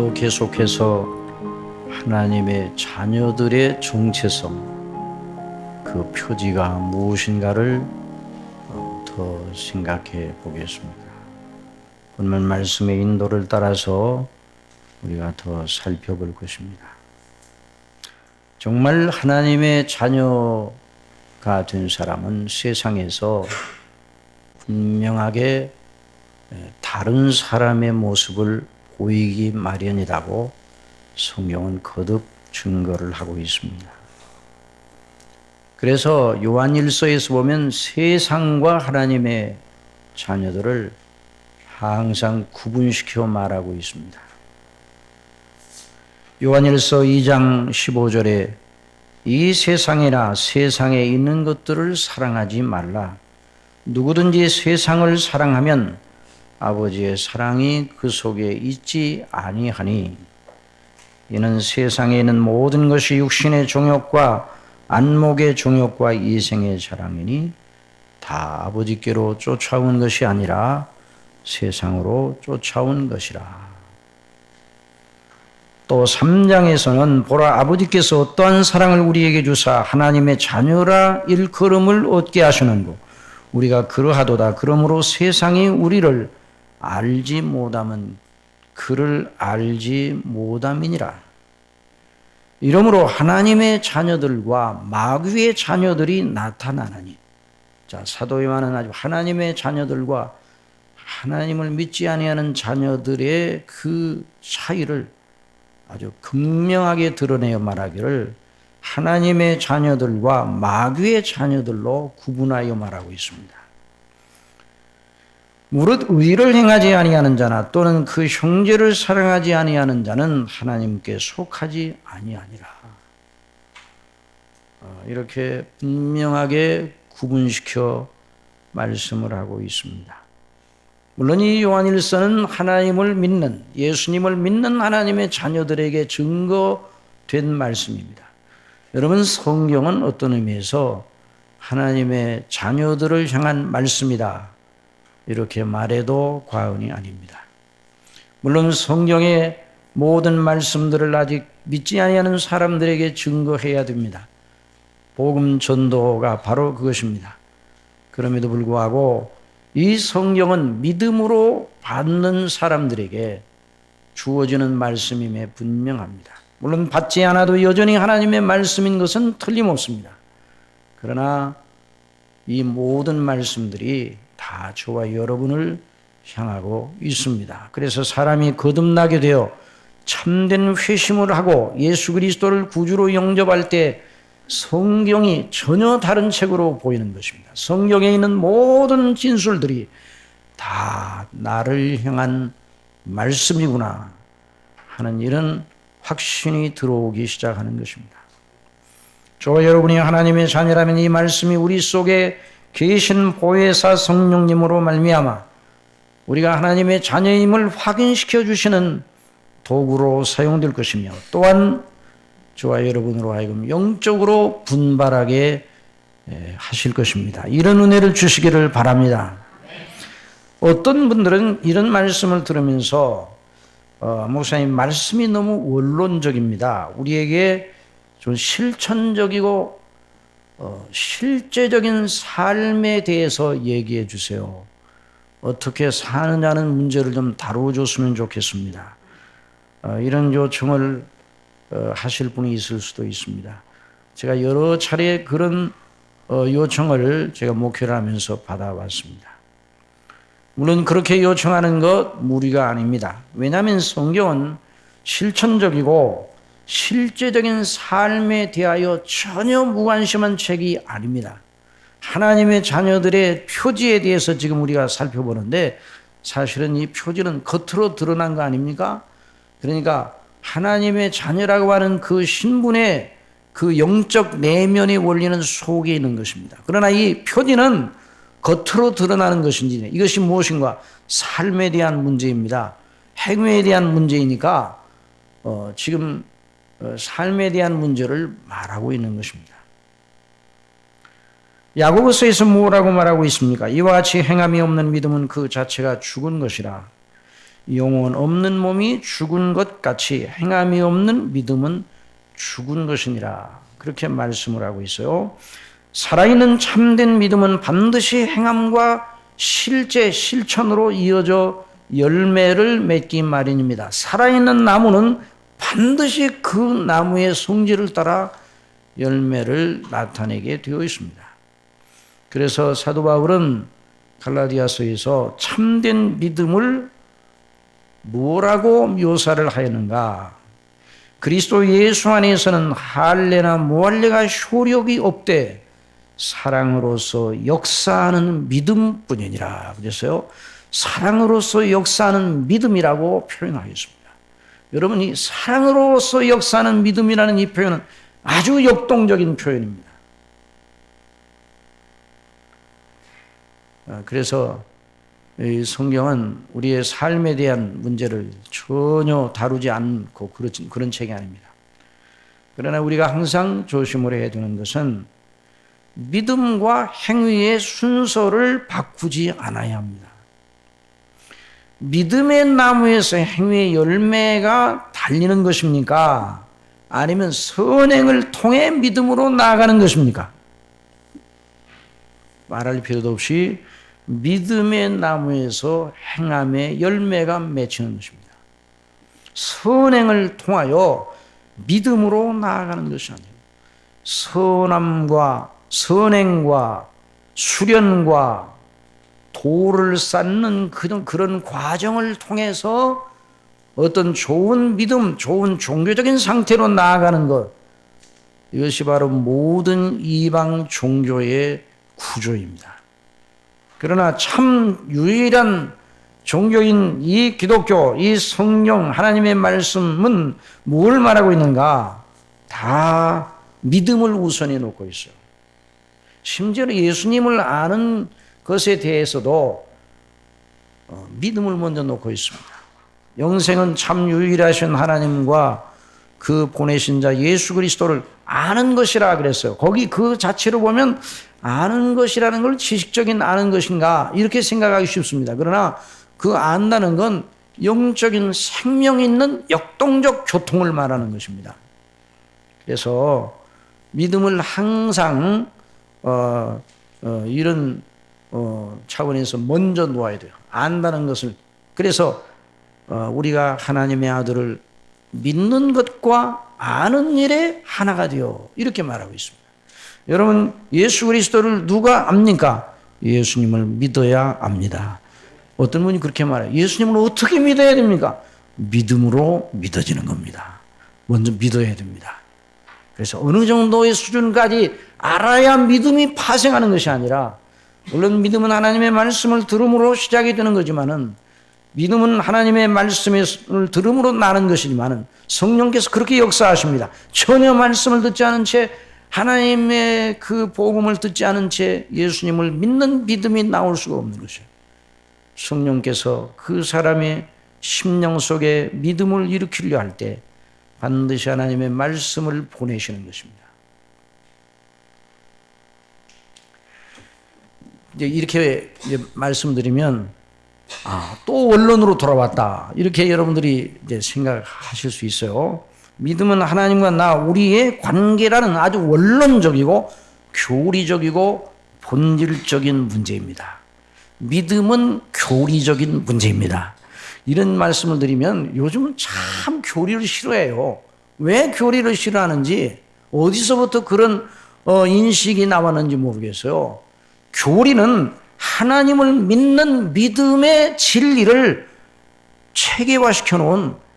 오늘도 계속해서 하나님의 자녀들의 정체성, 그 표지가 무엇인가를 더 생각해 보겠습니다. 오늘 말씀의 인도를 따라서 우리가 더 살펴볼 것입니다. 정말 하나님의 자녀가 된 사람은 세상에서 분명하게 다른 사람의 모습을 보이기 마련이라고 성경은 거듭 증거를 하고 있습니다. 그래서 요한일서에서 보면 세상과 하나님의 자녀들을 항상 구분시켜 말하고 있습니다. 요한일서 2장 15절에 이 세상이나 세상에 있는 것들을 사랑하지 말라. 누구든지 세상을 사랑하면 아버지의 사랑이 그 속에 있지 아니하니 이는 세상에 있는 모든 것이 육신의 종욕과 안목의 종욕과 이생의 자랑이니 다 아버지께로 쫓아온 것이 아니라 세상으로 쫓아온 것이라. 또 3장에서는 보라 아버지께서 어떠한 사랑을 우리에게 주사 하나님의 자녀라 일컬음을 얻게 하시는고 우리가 그러하도다. 그러므로 세상이 우리를 알지 못함은 그를 알지 못함이니라. 이러므로 하나님의 자녀들과 마귀의 자녀들이 나타나느니, 자, 사도 요한은 아주 하나님의 자녀들과 하나님을 믿지 아니하는 자녀들의 그 차이를 아주 극명하게 드러내어 말하기를 하나님의 자녀들과 마귀의 자녀들로 구분하여 말하고 있습니다. 무릇 의를 행하지 아니하는 자나 또는 그 형제를 사랑하지 아니하는 자는 하나님께 속하지 아니하니라. 이렇게 분명하게 구분시켜 말씀을 하고 있습니다. 물론 이 요한일서는 하나님을 믿는, 예수님을 믿는 하나님의 자녀들에게 증거된 말씀입니다. 여러분, 성경은 어떤 의미에서 하나님의 자녀들을 향한 말씀이다, 이렇게 말해도 과언이 아닙니다. 물론 성경의 모든 말씀들을 아직 믿지 아니하는 사람들에게 증거해야 됩니다. 복음 전도가 바로 그것입니다. 그럼에도 불구하고 이 성경은 믿음으로 받는 사람들에게 주어지는 말씀임에 분명합니다. 물론 받지 않아도 여전히 하나님의 말씀인 것은 틀림없습니다. 그러나 이 모든 말씀들이 다 저와 여러분을 향하고 있습니다. 그래서 사람이 거듭나게 되어 참된 회심을 하고 예수 그리스도를 구주로 영접할 때 성경이 전혀 다른 책으로 보이는 것입니다. 성경에 있는 모든 진술들이 다 나를 향한 말씀이구나 하는 이런 확신이 들어오기 시작하는 것입니다. 저와 여러분이 하나님의 자녀라면 이 말씀이 우리 속에 계신 보혜사 성령님으로 말미암아 우리가 하나님의 자녀임을 확인시켜 주시는 도구로 사용될 것이며 또한 저와 여러분으로 하여금 영적으로 분발하게 하실 것입니다. 이런 은혜를 주시기를 바랍니다. 어떤 분들은 이런 말씀을 들으면서 목사님 말씀이 너무 원론적입니다. 우리에게 좀 실천적이고 실제적인 삶에 대해서 얘기해 주세요. 어떻게 사느냐는 문제를 좀 다루어줬으면 좋겠습니다. 이런 요청을 하실 분이 있을 수도 있습니다. 제가 여러 차례 그런 요청을 제가 목회를 하면서 받아왔습니다. 물론 그렇게 요청하는 것 무리가 아닙니다. 왜냐하면 성경은 실천적이고 실제적인 삶에 대하여 전혀 무관심한 책이 아닙니다. 하나님의 자녀들의 표지에 대해서 지금 우리가 살펴보는데 사실은 이 표지는 겉으로 드러난 거 아닙니까? 그러니까 하나님의 자녀라고 하는 그 신분의 그 영적 내면의 원리는 속에 있는 것입니다. 그러나 이 표지는 겉으로 드러나는 것인지 이것이 무엇인가? 삶에 대한 문제입니다. 행위에 대한 문제이니까 지금 삶에 대한 문제를 말하고 있는 것입니다. 야고보서에서 뭐라고 말하고 있습니까? 이와 같이 행함이 없는 믿음은 그 자체가 죽은 것이라. 영혼 없는 몸이 죽은 것 같이 행함이 없는 믿음은 죽은 것이니라. 그렇게 말씀을 하고 있어요. 살아있는 참된 믿음은 반드시 행함과 실제 실천으로 이어져 열매를 맺기 마련입니다. 살아있는 나무는 반드시 그 나무의 성질을 따라 열매를 나타내게 되어 있습니다. 그래서 사도 바울은 갈라디아서에서 참된 믿음을 뭐라고 묘사를 하였는가? 그리스도 예수 안에서는 할례나 무할례가 효력이 없되 사랑으로서 역사하는 믿음뿐이니라. 그래서요, 사랑으로서 역사하는 믿음이라고 표현하였습니다. 여러분, 이 사랑으로서 역사하는 믿음이라는 이 표현은 아주 역동적인 표현입니다. 그래서 이 성경은 우리의 삶에 대한 문제를 전혀 다루지 않고 그런 책이 아닙니다. 그러나 우리가 항상 조심을 해야 되는 것은 믿음과 행위의 순서를 바꾸지 않아야 합니다. 믿음의 나무에서 행위의 열매가 달리는 것입니까? 아니면 선행을 통해 믿음으로 나아가는 것입니까? 말할 필요도 없이 믿음의 나무에서 행함의 열매가 맺히는 것입니다. 선행을 통하여 믿음으로 나아가는 것이 아니에요. 선행과 수련과 도를 쌓는 그런 과정을 통해서 어떤 좋은 믿음, 좋은 종교적인 상태로 나아가는 것, 이것이 바로 모든 이방 종교의 구조입니다. 그러나 참 유일한 종교인 이 기독교, 이 성령, 하나님의 말씀은 뭘 말하고 있는가? 다 믿음을 우선해 놓고 있어요. 심지어 예수님을 아는 것에 대해서도 믿음을 먼저 놓고 있습니다. 영생은 참 유일하신 하나님과 그 보내신 자 예수 그리스도를 아는 것이라 그랬어요. 거기 그 자체로 보면 아는 것이라는 걸 지식적인 아는 것인가 이렇게 생각하기 쉽습니다. 그러나 그 안다는 건 영적인 생명 있는 역동적 교통을 말하는 것입니다. 그래서 믿음을 항상 이런 차원에서 먼저 놓아야 돼요. 안다는 것을. 그래서 우리가 하나님의 아들을 믿는 것과 아는 일에 하나가 되어 이렇게 말하고 있습니다. 여러분, 예수 그리스도를 누가 압니까? 예수님을 믿어야 압니다. 어떤 분이 그렇게 말해요. 예수님을 어떻게 믿어야 됩니까? 믿음으로 믿어지는 겁니다. 먼저 믿어야 됩니다. 그래서 어느 정도의 수준까지 알아야 믿음이 파생하는 것이 아니라, 물론 믿음은 하나님의 말씀을 들음으로 시작이 되는 거지만은, 믿음은 하나님의 말씀을 들음으로 나는 것이지만은 성령께서 그렇게 역사하십니다. 전혀 말씀을 듣지 않은 채, 하나님의 그 복음을 듣지 않은 채 예수님을 믿는 믿음이 나올 수가 없는 것이에요. 성령께서 그 사람의 심령 속에 믿음을 일으키려 할 때 반드시 하나님의 말씀을 보내시는 것입니다. 이렇게 말씀드리면 또 원론으로 돌아왔다 이렇게 여러분들이 이제 생각하실 수 있어요. 믿음은 하나님과 우리의 관계라는 아주 원론적이고 교리적이고 본질적인 문제입니다. 믿음은 교리적인 문제입니다. 이런 말씀을 드리면 요즘은 참 교리를 싫어해요. 왜 교리를 싫어하는지, 어디서부터 그런 인식이 나왔는지 모르겠어요. 교리는 하나님을 믿는 믿음의 진리를 체계화시켜 놓은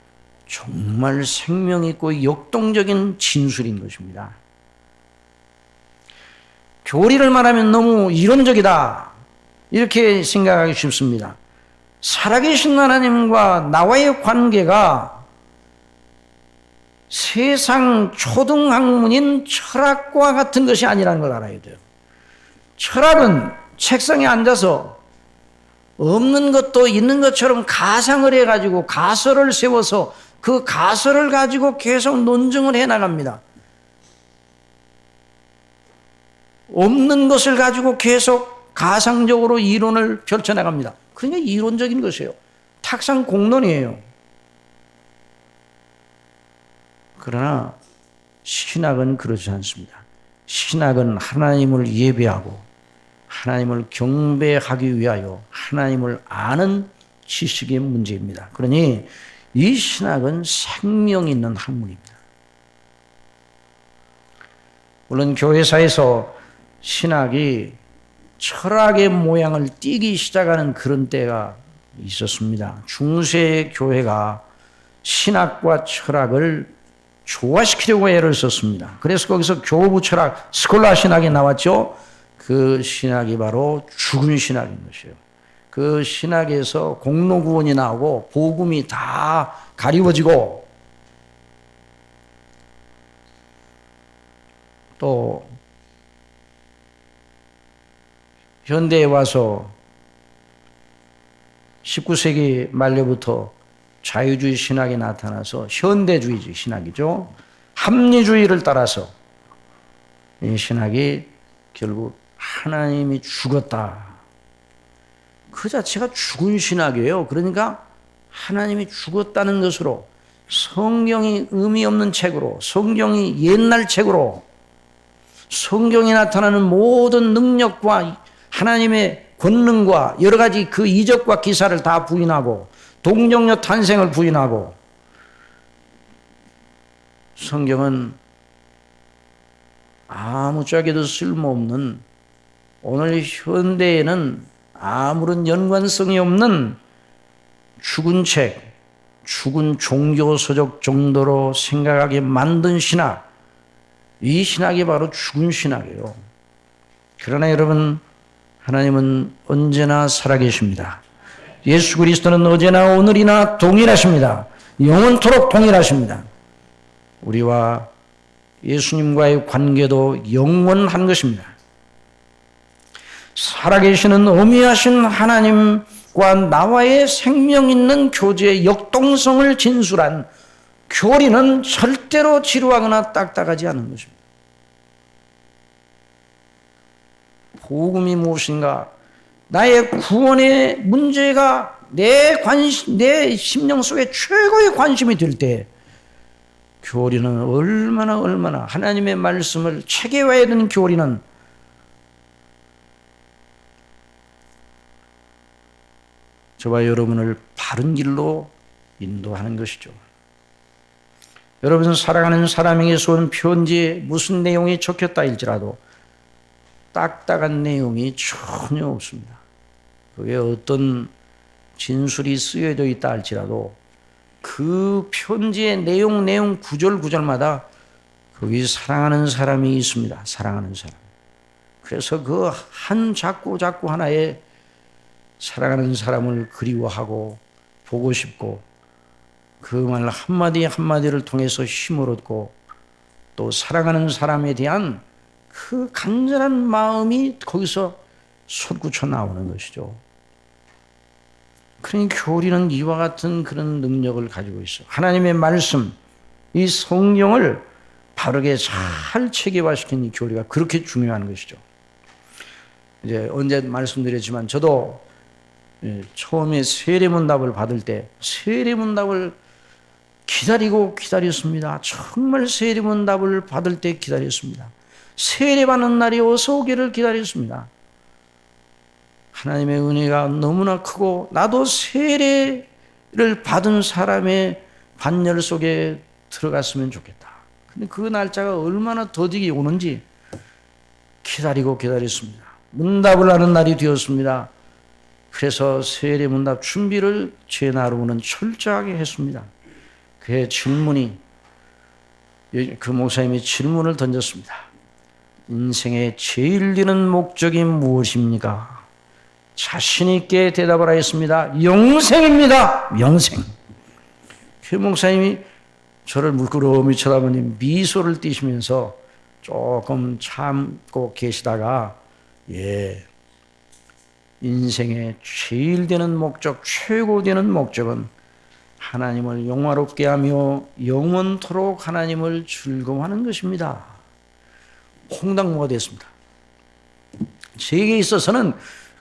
정말 생명 있고 역동적인 진술인 것입니다. 교리를 말하면 너무 이론적이다 이렇게 생각하기 쉽습니다. 살아계신 하나님과 나와의 관계가 세상 초등학문인 철학과 같은 것이 아니라는 걸 알아야 돼요. 철학은 책상에 앉아서 없는 것도 있는 것처럼 가상을 해가지고 가설을 세워서 그 가설을 가지고 계속 논증을 해나갑니다. 없는 것을 가지고 계속 가상적으로 이론을 펼쳐나갑니다. 그러니까 이론적인 것이에요. 탁상 공론이에요. 그러나 신학은 그렇지 않습니다. 신학은 하나님을 예배하고 하나님을 경배하기 위하여 하나님을 아는 지식의 문제입니다. 그러니 이 신학은 생명 있는 학문입니다. 물론 교회사에서 신학이 철학의 모양을 띠기 시작하는 그런 때가 있었습니다. 중세 교회가 신학과 철학을 조화시키려고 애를 썼습니다. 그래서 거기서 교부 철학, 스콜라 신학이 나왔죠. 그 신학이 바로 죽은 신학인 것이에요. 그 신학에서 공로구원이 나오고 복음이 다 가리워지고 또 현대에 와서 19세기 말려부터 자유주의 신학이 나타나서 현대주의 신학이죠. 합리주의를 따라서 이 신학이 결국 하나님이 죽었다. 그 자체가 죽은 신학이에요. 그러니까 하나님이 죽었다는 것으로 성경이 의미 없는 책으로, 성경이 옛날 책으로, 성경에 나타나는 모든 능력과 하나님의 권능과 여러 가지 그 이적과 기사를 다 부인하고 동정녀 탄생을 부인하고 성경은 아무짝에도 쓸모없는 오늘 현대에는 아무런 연관성이 없는 죽은 책, 죽은 종교서적 정도로 생각하게 만든 신학, 이 신학이 바로 죽은 신학이에요. 그러나 여러분, 하나님은 언제나 살아계십니다. 예수 그리스도는 어제나 오늘이나 동일하십니다. 영원토록 동일하십니다. 우리와 예수님과의 관계도 영원한 것입니다. 살아계시는 어미하신 하나님과 나와의 생명 있는 교제의 역동성을 진술한 교리는 절대로 지루하거나 딱딱하지 않은 것입니다. 복음이 무엇인가? 나의 구원의 문제가 내 심령 속에 최고의 관심이 될 때 교리는 얼마나 하나님의 말씀을 체계화해야 되는 교리는 저와 여러분을 바른 길로 인도하는 것이죠. 여러분 사랑하는 사람에게서 온 편지에 무슨 내용이 적혔다 할지라도 딱딱한 내용이 전혀 없습니다. 그게 어떤 진술이 쓰여져 있다 할지라도 그 편지의 내용 구절마다 거기 사랑하는 사람이 있습니다. 사랑하는 사람. 그래서 그 한 자꾸 하나에 사랑하는 사람을 그리워하고 보고 싶고 그 말 한마디를 통해서 힘을 얻고 또 사랑하는 사람에 대한 그 간절한 마음이 거기서 솟구쳐 나오는 것이죠. 그러니 교리는 이와 같은 그런 능력을 가지고 있어요. 하나님의 말씀, 이 성경을 바르게 잘 체계화시킨 이 교리가 그렇게 중요한 것이죠. 이제 언제 말씀드렸지만 저도 처음에 세례문답을 받을 때 세례문답을 기다렸습니다. 정말 세례문답을 받을 때 기다렸습니다. 세례받는 날이 어서 오기를 기다렸습니다. 하나님의 은혜가 너무나 크고 나도 세례를 받은 사람의 반열 속에 들어갔으면 좋겠다. 근데 그 날짜가 얼마나 더디게 오는지 기다렸습니다. 문답을 하는 날이 되었습니다. 그래서 세례 문답 준비를 제 나름으로는 철저하게 했습니다. 그의 질문이 그 목사님이 질문을 던졌습니다. 인생의 제일 되는 목적이 무엇입니까? 자신 있게 대답을 하였습니다. 영생입니다. 영생. 그 목사님이 저를 물끄러미 쳐다보니 미소를 띠시면서 조금 참고 계시다가 인생의 제일 되는 목적, 최고 되는 목적은 하나님을 영화롭게 하며 영원토록 하나님을 즐거워하는 것입니다. 홍당무가 됐습니다. 제게 있어서는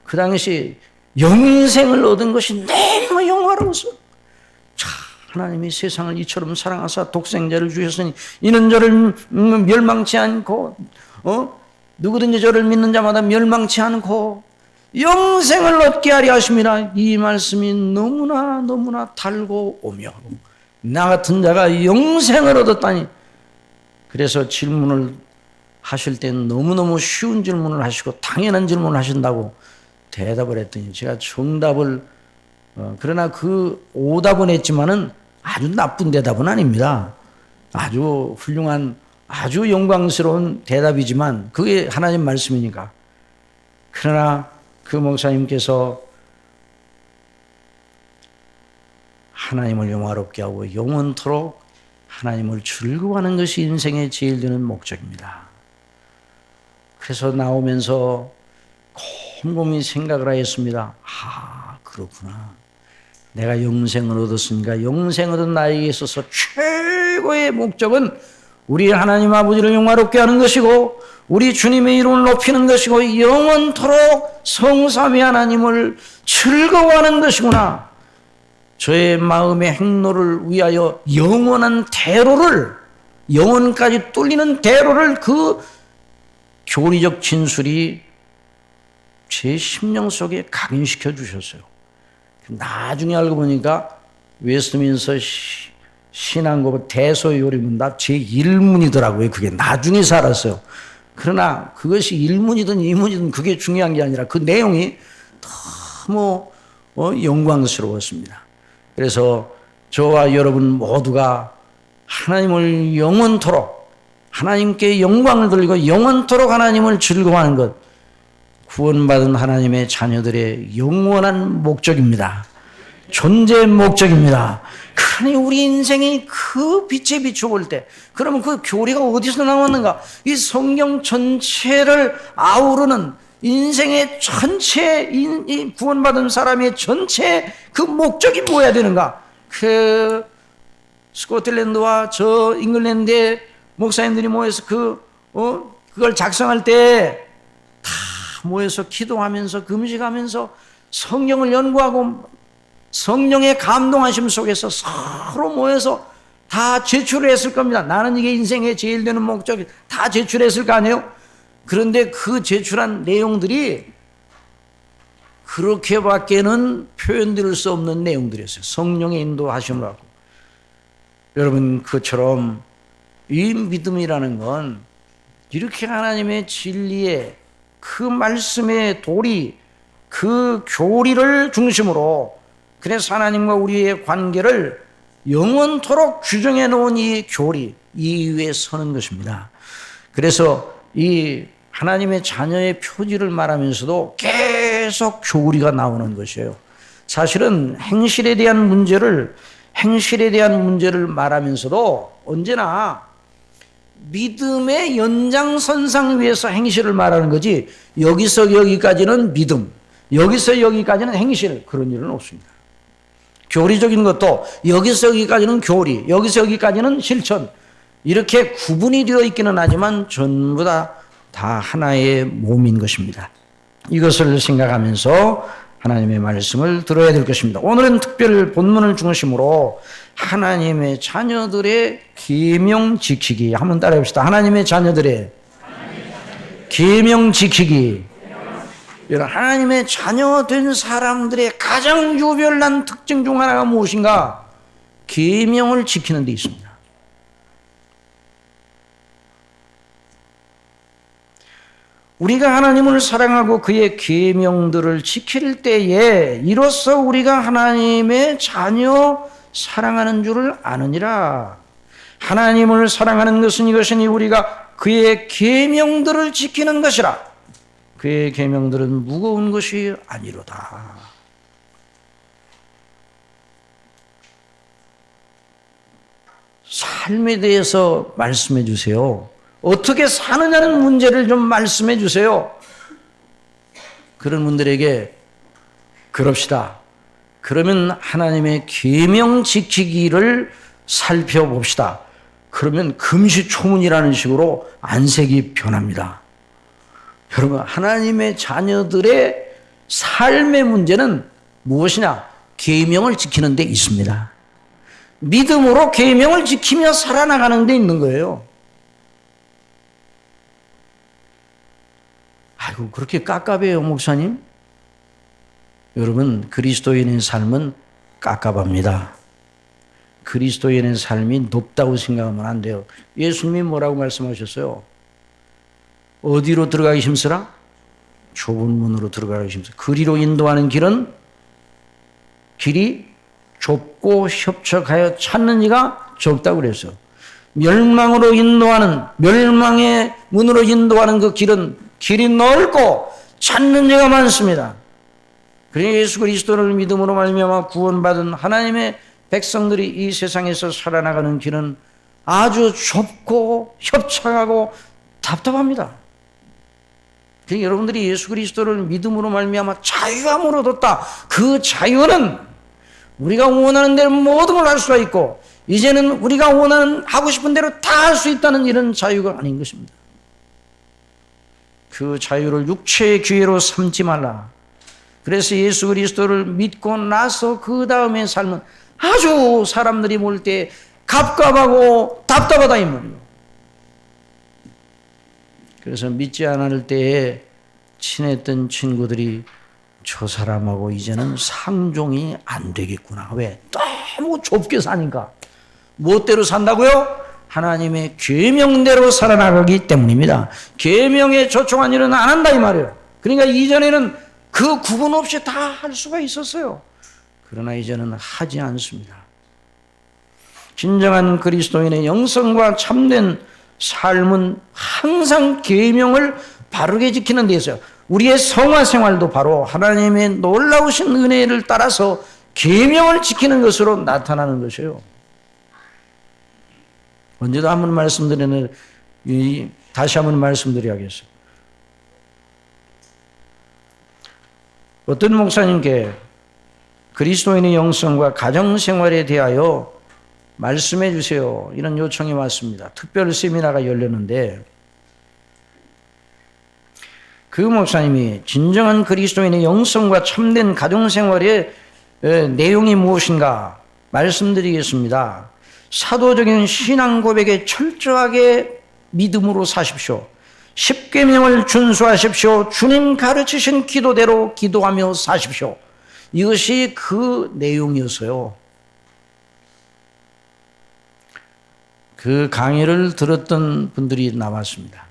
그 당시 영생을 얻은 것이 너무 영화로워서, 자, 하나님이 세상을 이처럼 사랑하사 독생자를 주셨으니 이는 저를 멸망치 않고 누구든지 저를 믿는 자마다 멸망치 않고 영생을 얻게 하려 하심이라. 이 말씀이 너무나 달고 오묘하고 나 같은 자가 영생을 얻었다니. 그래서 질문을 하실 땐 너무너무 쉬운 질문을 하시고 당연한 질문을 하신다고 대답을 했더니 제가 정답을 그러나 그 오답은 했지만은 아주 나쁜 대답은 아닙니다. 아주 훌륭한 아주 영광스러운 대답이지만 그게 하나님 말씀이니까. 그러나 그 목사님께서 하나님을 영화롭게 하고 영원토록 하나님을 즐거워하는 것이 인생의 제일 드는 목적입니다. 그래서 나오면서 곰곰이 생각을 하였습니다. 그렇구나. 내가 영생을 얻었으니까 영생 얻은 나에게 있어서 최고의 목적은 우리 하나님 아버지를 영화롭게 하는 것이고 우리 주님의 이름을 높이는 것이고 영원토록 성삼위 하나님을 즐거워하는 것이구나. 저의 마음의 행로를 위하여 영원한 대로를, 영원까지 뚫리는 대로를, 그 교리적 진술이 제 심령 속에 각인시켜 주셨어요. 나중에 알고 보니까 웨스트민스터 신앙고 대소요리문답 제1문이더라고요. 그게 나중에 살았어요. 그러나 그것이 1문이든 2문이든 그게 중요한 게 아니라 그 내용이 너무 영광스러웠습니다. 그래서 저와 여러분 모두가 하나님을 영원토록, 하나님께 영광을 돌리고 영원토록 하나님을 즐거워하는 것, 구원받은 하나님의 자녀들의 영원한 목적입니다. 존재의 목적입니다. 그러니 우리 인생이 그 빛에 비춰볼 때, 그러면 그 교리가 어디서 나왔는가? 이 성경 전체를 아우르는 인생의 전체, 이 구원받은 사람의 전체 그 목적이 뭐야 되는가? 그 스코틀랜드와 저 잉글랜드의 목사님들이 모여서 그걸 작성할 때 다 모여서 기도하면서 금식하면서 성경을 연구하고 성령의 감동하심 속에서 서로 모여서 다 제출을 했을 겁니다. 나는 이게 인생의 제일 되는 목적이, 다 제출했을 거 아니에요? 그런데 그 제출한 내용들이 그렇게밖에는 표현될 수 없는 내용들이었어요. 성령의 인도하심을 하고. 여러분, 그처럼 이 믿음이라는 건 이렇게 하나님의 진리의 그 말씀의 도리, 그 교리를 중심으로, 그래서 하나님과 우리의 관계를 영원토록 규정해 놓은 이 교리, 이 위에 서는 것입니다. 그래서 이 하나님의 자녀의 표지를 말하면서도 계속 교리가 나오는 것이에요. 사실은 행실에 대한 문제를 말하면서도 언제나 믿음의 연장선상 위에서 행실을 말하는 거지, 여기서 여기까지는 믿음, 여기서 여기까지는 행실, 그런 일은 없습니다. 교리적인 것도 여기서 여기까지는 교리, 여기서 여기까지는 실천, 이렇게 구분이 되어 있기는 하지만 전부 다 하나의 몸인 것입니다. 이것을 생각하면서 하나님의 말씀을 들어야 될 것입니다. 오늘은 특별 본문을 중심으로 하나님의 자녀들의 계명 지키기 한번 따라해 봅시다. 하나님의 자녀들의 계명 지키기. 하나님의 자녀 된 사람들의 가장 유별난 특징 중 하나가 무엇인가? 계명을 지키는 데 있습니다. 우리가 하나님을 사랑하고 그의 계명들을 지킬 때에 이로써 우리가 하나님의 자녀 사랑하는 줄을 아느니라. 하나님을 사랑하는 것은 이것이니 우리가 그의 계명들을 지키는 것이라. 그의 계명들은 무거운 것이 아니로다. 삶에 대해서 말씀해 주세요. 어떻게 사느냐는 문제를 좀 말씀해 주세요. 그런 분들에게 그럽시다. 그러면 하나님의 계명 지키기를 살펴봅시다. 그러면 금시초문이라는 식으로 안색이 변합니다. 여러분, 하나님의 자녀들의 삶의 문제는 무엇이냐? 계명을 지키는 데 있습니다. 믿음으로 계명을 지키며 살아나가는 데 있는 거예요. 아이고, 그렇게 깝깝해요, 목사님? 여러분, 그리스도인의 삶은 깝깝합니다. 그리스도인의 삶이 높다고 생각하면 안 돼요. 예수님이 뭐라고 말씀하셨어요? 어디로 들어가기 힘쓰라? 좁은 문으로 들어가기 힘쓰라. 그리로 인도하는 길이 좁고 협착하여 찾는 이가 적다고 그랬어요. 멸망의 문으로 인도하는 그 길이 넓고 찾는 이가 많습니다. 그러니 예수 그리스도를 믿음으로 말미암아 구원받은 하나님의 백성들이 이 세상에서 살아나가는 길은 아주 좁고 협착하고 답답합니다. 그러니 여러분들이 예수 그리스도를 믿음으로 말미암아 자유함을 얻었다. 그 자유는 우리가 원하는 대로 모든 걸 할 수가 있고 이제는 우리가 하고 싶은 대로 다 할 수 있다는 이런 자유가 아닌 것입니다. 그 자유를 육체의 기회로 삼지 말라. 그래서 예수 그리스도를 믿고 나서 그 다음에 삶은 아주 사람들이 볼 때 갑갑하고 답답하다 이 말이에요. 그래서 믿지 않을 때에 친했던 친구들이 저 사람하고 이제는 상종이 안 되겠구나. 왜? 너무 좁게 사니까. 무엇대로 산다고요? 하나님의 계명대로 살아나가기 때문입니다. 계명에 초청한 일은 안 한다 이 말이에요. 그러니까 이전에는 그 구분 없이 다 할 수가 있었어요. 그러나 이제는 하지 않습니다. 진정한 그리스도인의 영성과 참된 삶은 항상 계명을 바르게 지키는 데 있어요. 우리의 성화 생활도 바로 하나님의 놀라우신 은혜를 따라서 계명을 지키는 것으로 나타나는 것이에요. 언제도 한번 말씀드리는 다시 한번 말씀드려야겠어요. 어떤 목사님께 그리스도인의 영성과 가정생활에 대하여 말씀해 주세요. 이런 요청이 왔습니다. 특별 세미나가 열렸는데 그 목사님이 진정한 그리스도인의 영성과 참된 가정생활의 내용이 무엇인가 말씀드리겠습니다. 사도적인 신앙 고백에 철저하게 믿음으로 사십시오. 십계명을 준수하십시오. 주님 가르치신 기도대로 기도하며 사십시오. 이것이 그 내용이었어요. 그 강의를 들었던 분들이 나왔습니다.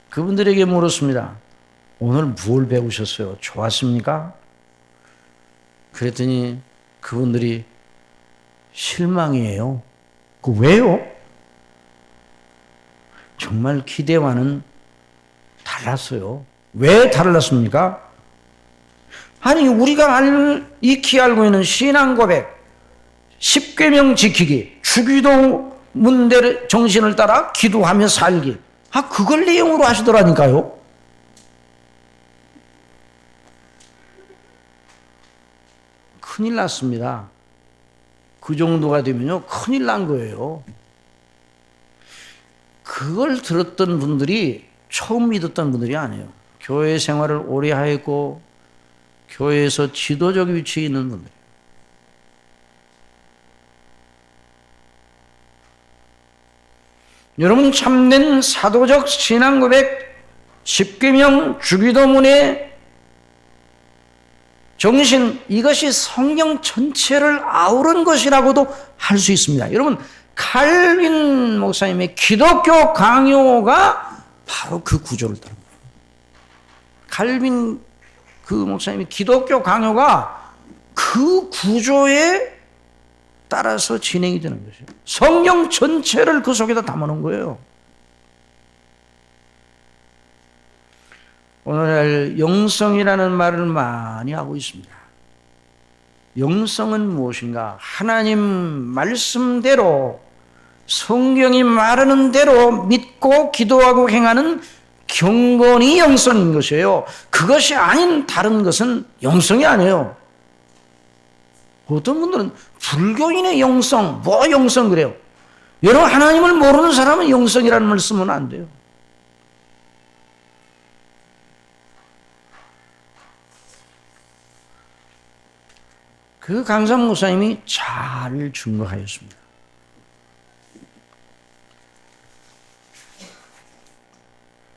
그분들에게 물었습니다. 오늘 뭘 배우셨어요? 좋았습니까? 그랬더니 그분들이 실망이에요. 왜요? 정말 기대와는 달랐어요. 왜 달랐습니까? 아니 우리가 익히 알고 있는 신앙 고백, 십계명 지키기, 주기도 문대 정신을 따라 기도하며 살기, 그걸 내용으로 하시더라니까요. 큰일 났습니다. 그 정도가 되면요 큰일 난 거예요. 그걸 들었던 분들이 처음 믿었던 분들이 아니에요. 교회 생활을 오래 하였고 교회에서 지도적 위치에 있는 분들. 여러분 참된 사도적 신앙 고백, 십계명, 주기도문의 정신, 이것이 성경 전체를 아우른 것이라고도 할 수 있습니다. 여러분 칼빈 목사님의 기독교 강요가 바로 그 구조를 따릅니다. 칼빈 그 목사님의 기독교 강요가 그 구조에 따라서 진행이 되는 것이에요. 성경 전체를 그 속에다 담아놓은 거예요. 오늘날 영성이라는 말을 많이 하고 있습니다. 영성은 무엇인가? 하나님 말씀대로 성경이 말하는 대로 믿고 기도하고 행하는 경건이 영성인 것이에요. 그것이 아닌 다른 것은 영성이 아니에요. 어떤 분들은 불교인의 영성, 영성 그래요. 여러분 하나님을 모르는 사람은 영성이라는 말 쓰면 안 돼요. 그 강산 목사님이 잘 증거하였습니다.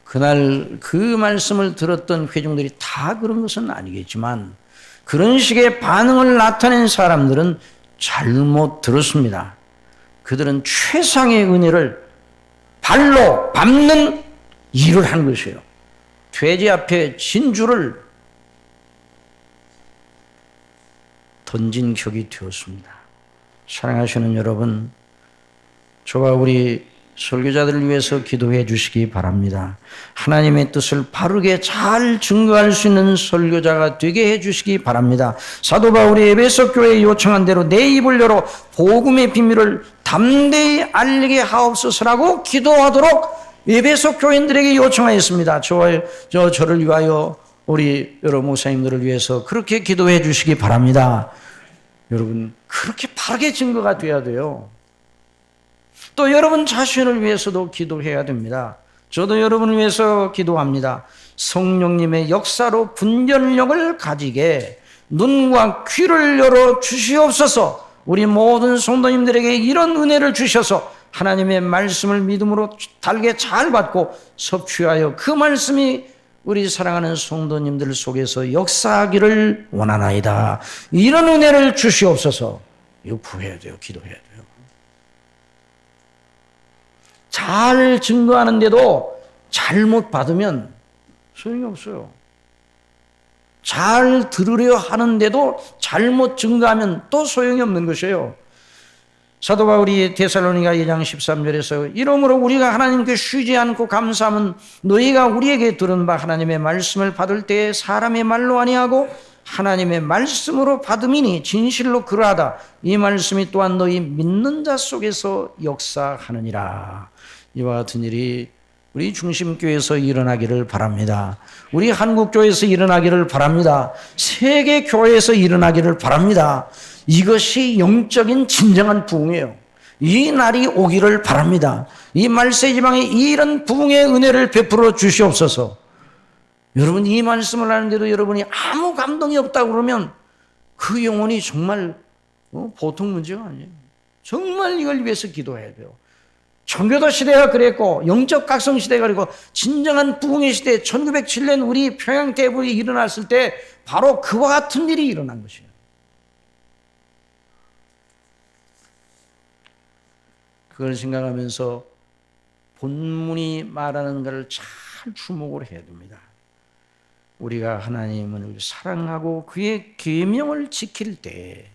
그날 그 말씀을 들었던 회중들이 다 그런 것은 아니겠지만 그런 식의 반응을 나타낸 사람들은 잘못 들었습니다. 그들은 최상의 은혜를 발로 밟는 일을 한 것이에요. 돼지 앞에 진주를 던진 격이 되었습니다. 사랑하시는 여러분, 저와 우리 설교자들을 위해서 기도해 주시기 바랍니다. 하나님의 뜻을 바르게 잘 증거할 수 있는 설교자가 되게 해 주시기 바랍니다. 사도 바울이 에베소 교회에 요청한 대로 내 입을 열어 복음의 비밀을 담대히 알리게 하옵소서라고 기도하도록 에베소 교인들에게 요청하였습니다. 저를 위하여 우리 여러 목사님들을 위해서 그렇게 기도해 주시기 바랍니다. 여러분, 그렇게 바르게 증거가 돼야 돼요. 또 여러분 자신을 위해서도 기도해야 됩니다. 저도 여러분을 위해서 기도합니다. 성령님의 역사로 분별력을 가지게 눈과 귀를 열어 주시옵소서. 우리 모든 성도님들에게 이런 은혜를 주셔서 하나님의 말씀을 믿음으로 달게 잘 받고 섭취하여 그 말씀이 우리 사랑하는 성도님들 속에서 역사하기를 원하나이다. 이런 은혜를 주시옵소서. 이거 구해야 돼요. 기도해야 돼요. 잘 증거하는데도 잘못 받으면 소용이 없어요. 잘 들으려 하는데도 잘못 증거하면 또 소용이 없는 것이에요. 사도 바울이 데살로니가 2장 13절에서 이러므로 우리가 하나님께 쉬지 않고 감사함은 너희가 우리에게 들은 바 하나님의 말씀을 받을 때에 사람의 말로 아니하고 하나님의 말씀으로 받음이니 진실로 그러하다. 이 말씀이 또한 너희 믿는 자 속에서 역사하느니라. 이와 같은 일이 우리 중심교회에서 일어나기를 바랍니다. 우리 한국교회에서 일어나기를 바랍니다. 세계교회에서 일어나기를 바랍니다. 이것이 영적인 진정한 부흥이에요. 이 날이 오기를 바랍니다. 이 말세지방에 이런 부흥의 은혜를 베풀어 주시옵소서. 여러분, 이 말씀을 하는데도 여러분이 아무 감동이 없다고 그러면 그 영혼이 정말 보통 문제가 아니에요. 정말 이걸 위해서 기도해야 돼요. 청교도 시대가 그랬고 영적 각성 시대가 그리고 진정한 부흥의 시대 1907년 우리 평양 대부이 일어났을 때 바로 그와 같은 일이 일어난 것이에요. 그걸 생각하면서 본문이 말하는 것을 잘 주목을 해야 됩니다. 우리가 하나님을 사랑하고 그의 계명을 지킬 때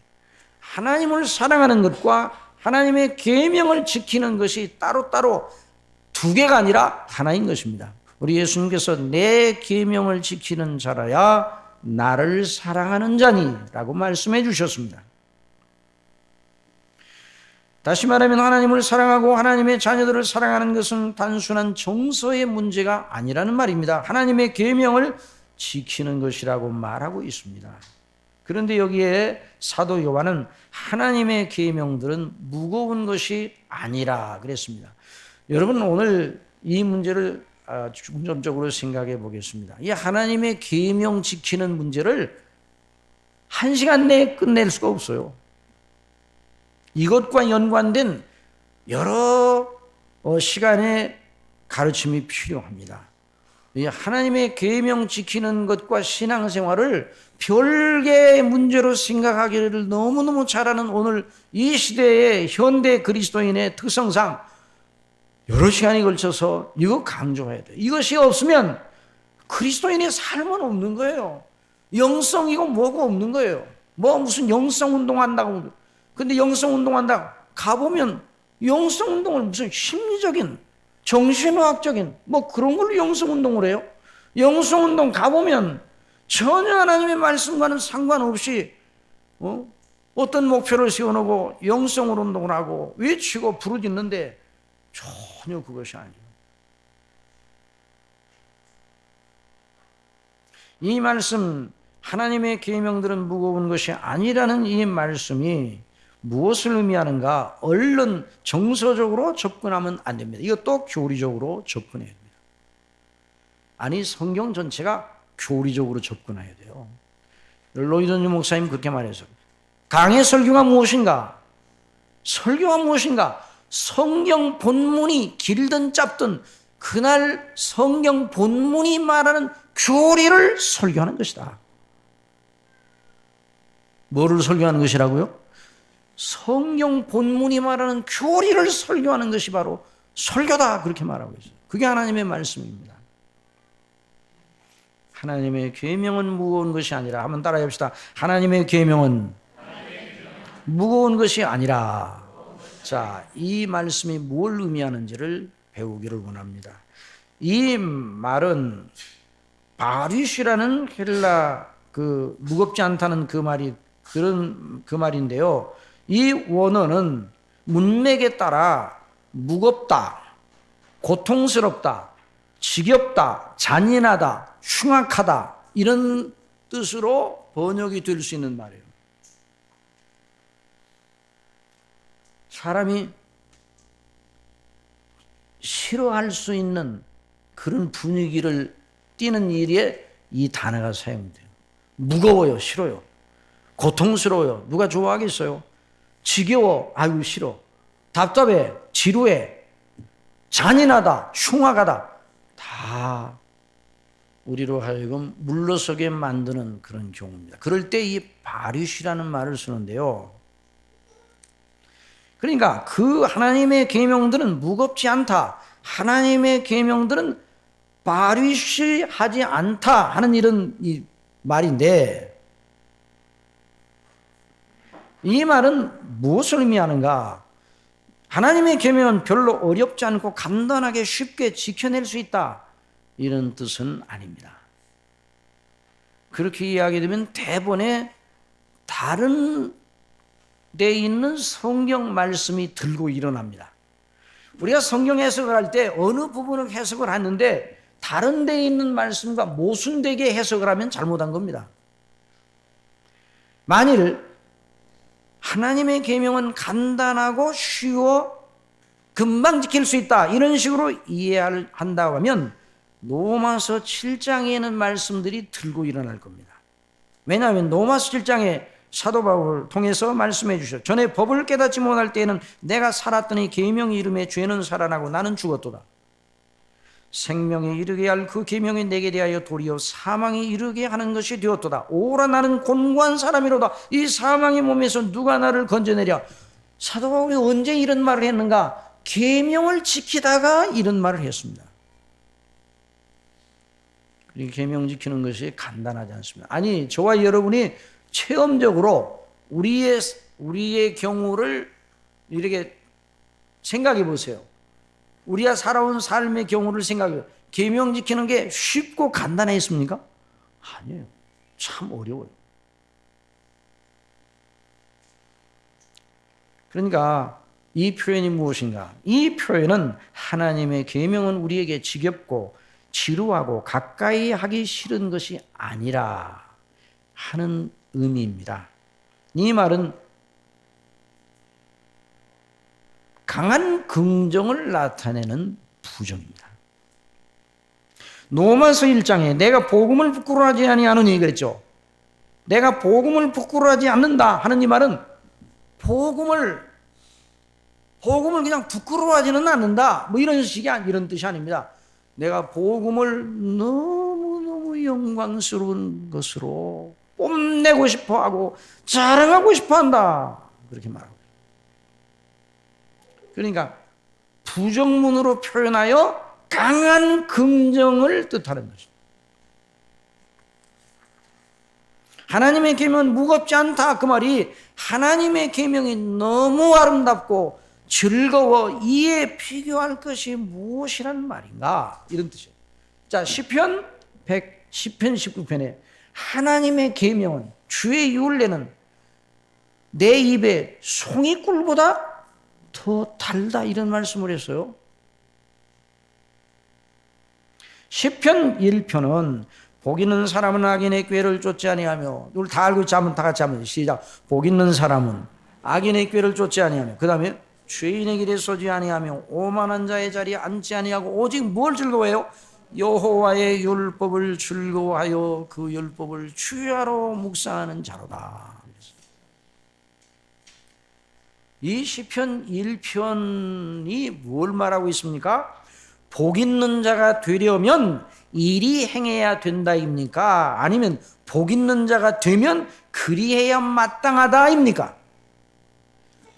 하나님을 사랑하는 것과 하나님의 계명을 지키는 것이 따로따로 두 개가 아니라 하나인 것입니다. 우리 예수님께서 내 계명을 지키는 자라야 나를 사랑하는 자니 라고 말씀해 주셨습니다. 다시 말하면 하나님을 사랑하고 하나님의 자녀들을 사랑하는 것은 단순한 정서의 문제가 아니라는 말입니다. 하나님의 계명을 지키는 것이라고 말하고 있습니다. 그런데 여기에 사도 요한은 하나님의 계명들은 무거운 것이 아니라 그랬습니다. 여러분, 오늘 이 문제를 중점적으로 생각해 보겠습니다. 이 하나님의 계명 지키는 문제를 한 시간 내에 끝낼 수가 없어요. 이것과 연관된 여러 시간의 가르침이 필요합니다. 이 하나님의 계명 지키는 것과 신앙생활을 별개의 문제로 생각하기를 너무너무 잘하는 오늘 이 시대의 현대 그리스도인의 특성상 여러 시간이 걸쳐서 이거 강조해야 돼요. 이것이 없으면 그리스도인의 삶은 없는 거예요. 영성이고 뭐고 없는 거예요. 무슨 영성 운동한다고. 근데 영성 운동한다고 가보면 영성 운동을 무슨 심리적인 정신의학적인 그런 걸로 영성 운동을 해요. 영성 운동 가보면 전혀 하나님의 말씀과는 상관없이 어떤 목표를 세워놓고 영성으로 운동을 하고 외치고 부르짖는데 전혀 그것이 아니에요. 이 말씀 하나님의 계명들은 무거운 것이 아니라는 이 말씀이 무엇을 의미하는가? 얼른 정서적으로 접근하면 안 됩니다. 이것도 교리적으로 접근해야 됩니다. 아니, 성경 전체가 교리적으로 접근해야 돼요. 로이드 목사님 그렇게 말해서 강의 설교가 무엇인가? 설교가 무엇인가? 성경 본문이 길든 짧든 그날 성경 본문이 말하는 교리를 설교하는 것이다. 뭐를 설교하는 것이라고요? 성경 본문이 말하는 교리를 설교하는 것이 바로 설교다, 그렇게 말하고 있어요. 그게 하나님의 말씀입니다. 하나님의 계명은 무거운 것이 아니라, 한번 따라해 봅시다. 하나님의 계명은 무거운 것이 아니라. 자, 이 말씀이 뭘 의미하는지를 배우기를 원합니다. 이 말은 바리시라는 헬라 무겁지 않다는 그 말이 그 말인데요. 이 원어는 문맥에 따라 무겁다, 고통스럽다, 지겹다, 잔인하다, 흉악하다 이런 뜻으로 번역이 될 수 있는 말이에요. 사람이 싫어할 수 있는 그런 분위기를 띠는 일에 이 단어가 사용돼요. 무거워요, 싫어요. 고통스러워요, 누가 좋아하겠어요? 지겨워, 아유 싫어. 답답해, 지루해, 잔인하다, 흉악하다, 다 우리로 하여금 물러서게 만드는 그런 경우입니다. 그럴 때 이 바리시라는 말을 쓰는데요. 그러니까 그 하나님의 계명들은 무겁지 않다, 하나님의 계명들은 바리시하지 않다 하는 이런 이 말인데, 이 말은 무엇을 의미하는가? 하나님의 계명은 별로 어렵지 않고 간단하게 쉽게 지켜낼 수 있다, 이런 뜻은 아닙니다. 그렇게 이야기되면 대본에 다른 데 있는 성경 말씀이 들고 일어납니다. 우리가 성경 해석을 할 때 어느 부분을 해석을 하는데 다른 데 있는 말씀과 모순되게 해석을 하면 잘못한 겁니다. 만일 하나님의 계명은 간단하고 쉬워 금방 지킬 수 있다, 이런 식으로 이해한다고 하면 로마서 7장에 있는 말씀들이 들고 일어날 겁니다. 왜냐하면 로마서 7장에 사도 바울을 통해서 말씀해 주셨죠. 전에 법을 깨닫지 못할 때에는 내가 살았더니 계명 이름에 죄는 살아나고 나는 죽었도다. 생명에 이르게 할 그 계명이 내게 대하여 도리어 사망에 이르게 하는 것이 되었도다. 오라 나는 곤고한 사람이로다. 이 사망의 몸에서 누가 나를 건져내랴. 사도 바울이 언제 이런 말을 했는가? 계명을 지키다가 이런 말을 했습니다. 이 계명 지키는 것이 간단하지 않습니다. 아니, 저와 여러분이 체험적으로 우리의 경우를 이렇게 생각해 보세요. 우리가 살아온 삶의 경우를 생각해요. 계명 지키는 게 쉽고 간단했습니까? 아니에요. 참 어려워요. 그러니까 이 표현이 무엇인가? 이 표현은 하나님의 계명은 우리에게 지겹고 지루하고 가까이 하기 싫은 것이 아니라 하는 의미입니다. 이 말은 강한 긍정을 나타내는 부정입니다. 로마서 1장에 내가 복음을 부끄러워하지 아니하느니 그랬죠. 내가 복음을 부끄러워하지 않는다 하는 이 말은 복음을 그냥 부끄러워하지는 않는다, 뭐 이런 뜻이 아닙니다. 내가 복음을 너무너무 영광스러운 것으로 뽐내고 싶어하고 자랑하고 싶어한다, 그렇게 말하고. 그러니까 부정문으로 표현하여 강한 긍정을 뜻하는 것입니다. 하나님의 계명은 무겁지 않다, 그 말이 하나님의 계명이 너무 아름답고 즐거워 이에 비교할 것이 무엇이란 말인가, 이런 뜻이에요. 자, 시편 19편에 하나님의 계명은, 주의 율례는 내 입에 송이꿀보다 더 달다, 이런 말씀을 했어요. 시편 1편은 복 있는 사람은 악인의 꾀를 쫓지 아니하며, 이걸 다 알고 있지, 한번 다 같이 한번 시작. 복 있는 사람은 악인의 꾀를 쫓지 아니하며, 그 다음에 죄인의 길에 서지 아니하며 오만한 자의 자리에 앉지 아니하고 오직 뭘 즐거워해요? 여호와의 율법을 즐거워하여 그 율법을 주야로 묵상하는 자로다. 이 시편 1편이 뭘 말하고 있습니까? 복 있는 자가 되려면 일이 행해야 된다입니까? 아니면 복 있는 자가 되면 그리해야 마땅하다입니까?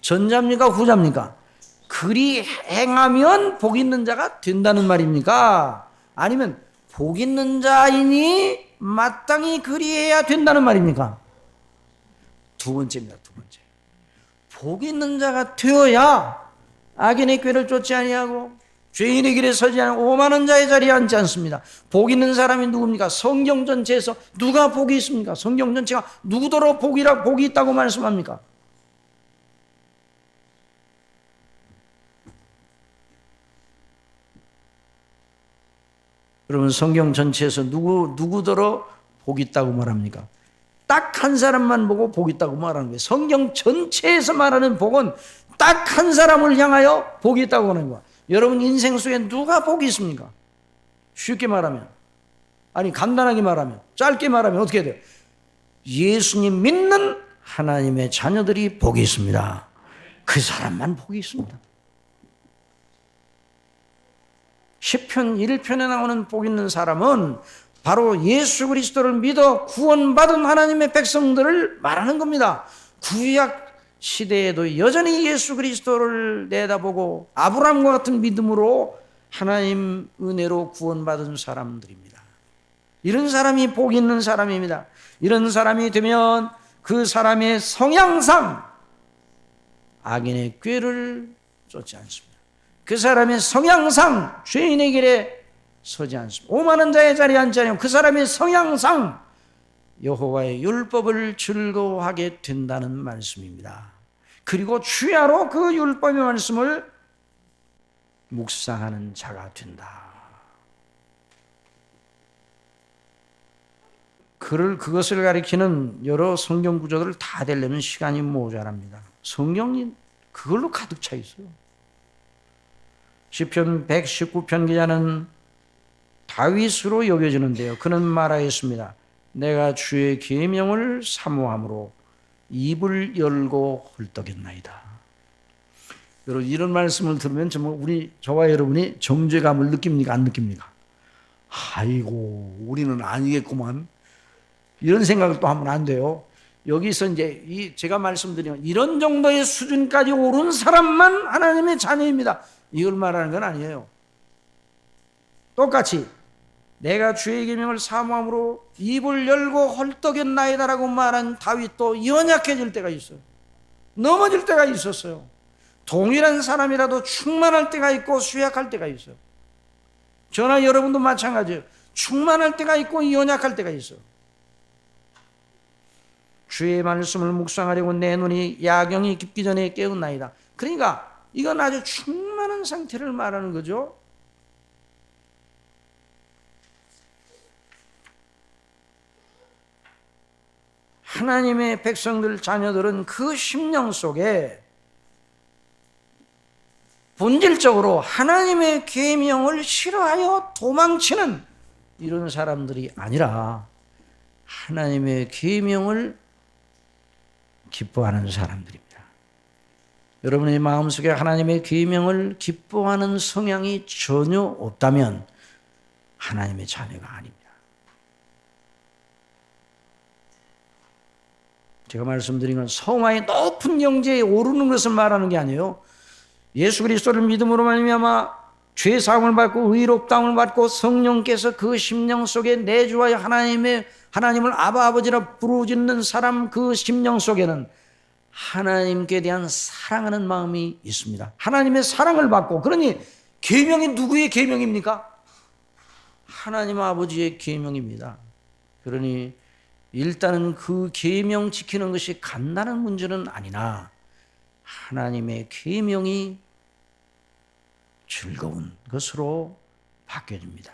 전자입니까? 후자입니까? 그리 행하면 복 있는 자가 된다는 말입니까? 아니면 복 있는 자이니 마땅히 그리해야 된다는 말입니까? 두 번째입니다. 두 번째. 복 있는 자가 되어야 악인의 꾀를 쫓지 아니하고 죄인의 길에 서지 않고 오만한 자의 자리에 앉지 않습니다. 복 있는 사람이 누굽니까? 성경 전체에서 누가 복이 있습니까? 성경 전체가 누구더러 복이 있다고 말씀합니까? 여러분, 성경 전체에서 누구더러 복이 있다고 말합니까? 딱 한 사람만 보고 복이 있다고 말하는 거예요. 성경 전체에서 말하는 복은 딱 한 사람을 향하여 복이 있다고 하는 거예요. 여러분 인생 속에 누가 복이 있습니까? 쉽게 말하면, 아니 간단하게 말하면, 짧게 말하면 어떻게 돼요? 예수님 믿는 하나님의 자녀들이 복이 있습니다. 그 사람만 복이 있습니다. 시편 1편에 나오는 복 있는 사람은 바로 예수 그리스도를 믿어 구원받은 하나님의 백성들을 말하는 겁니다. 구약 시대에도 여전히 예수 그리스도를 내다보고 아브라함과 같은 믿음으로 하나님 은혜로 구원받은 사람들입니다. 이런 사람이 복 있는 사람입니다. 이런 사람이 되면 그 사람의 성향상 악인의 꾀를 쫓지 않습니다. 그 사람의 성향상 죄인의 길에 서지 않습니다. 오만한 자의 자리에 앉지 않으면 그 사람의 성향상 여호와의 율법을 즐거워하게 된다는 말씀입니다. 그리고 주야로 그 율법의 말씀을 묵상하는 자가 된다. 그것을 가리키는 여러 성경 구조들을 다 되려면 시간이 모자랍니다. 성경이 그걸로 가득 차 있어요. 시편 119편 기자는 다윗으로 여겨지는데요. 그는 말하였습니다. 내가 주의 계명을 사모함으로 입을 열고 헐떡였나이다. 여러분 이런 말씀을 들으면 정말 저와 여러분이 정죄감을 느낍니까? 안 느낍니까? 아이고 우리는 아니겠구만. 이런 생각을 또 하면 안 돼요. 여기서 이제 제가 말씀드린 이런 정도의 수준까지 오른 사람만 하나님의 자녀입니다. 이걸 말하는 건 아니에요. 똑같이 내가 주의 계명을 사모함으로 입을 열고 헐떡였나이다라고 말한 다윗도 연약해질 때가 있어요. 넘어질 때가 있었어요. 동일한 사람이라도 충만할 때가 있고 수약할 때가 있어요. 저나 여러분도 마찬가지예요. 충만할 때가 있고 연약할 때가 있어요. 주의 말씀을 묵상하려고 내 눈이 야경이 깊기 전에 깨었나이다. 그러니까 이건 아주 충만한 상태를 말하는 거죠. 하나님의 백성들 자녀들은 그 심령 속에 본질적으로 하나님의 계명을 싫어하여 도망치는 이런 사람들이 아니라 하나님의 계명을 기뻐하는 사람들입니다. 여러분의 마음속에 하나님의 계명을 기뻐하는 성향이 전혀 없다면 하나님의 자녀가 아닙니다. 제가 말씀드린 건 성화의 높은 경지에 오르는 것을 말하는 게 아니에요. 예수 그리스도를 믿음으로 말미암아 죄 사함을 받고 의롭다함을 받고 성령께서 그 심령 속에 내주하여 하나님을 아바 아버지라 부르짖는 사람 그 심령 속에는 하나님께 대한 사랑하는 마음이 있습니다. 하나님의 사랑을 받고 그러니 계명이 누구의 계명입니까? 하나님 아버지의 계명입니다. 그러니 일단은 그 계명 지키는 것이 간단한 문제는 아니나 하나님의 계명이 즐거운 것으로 바뀌어집니다.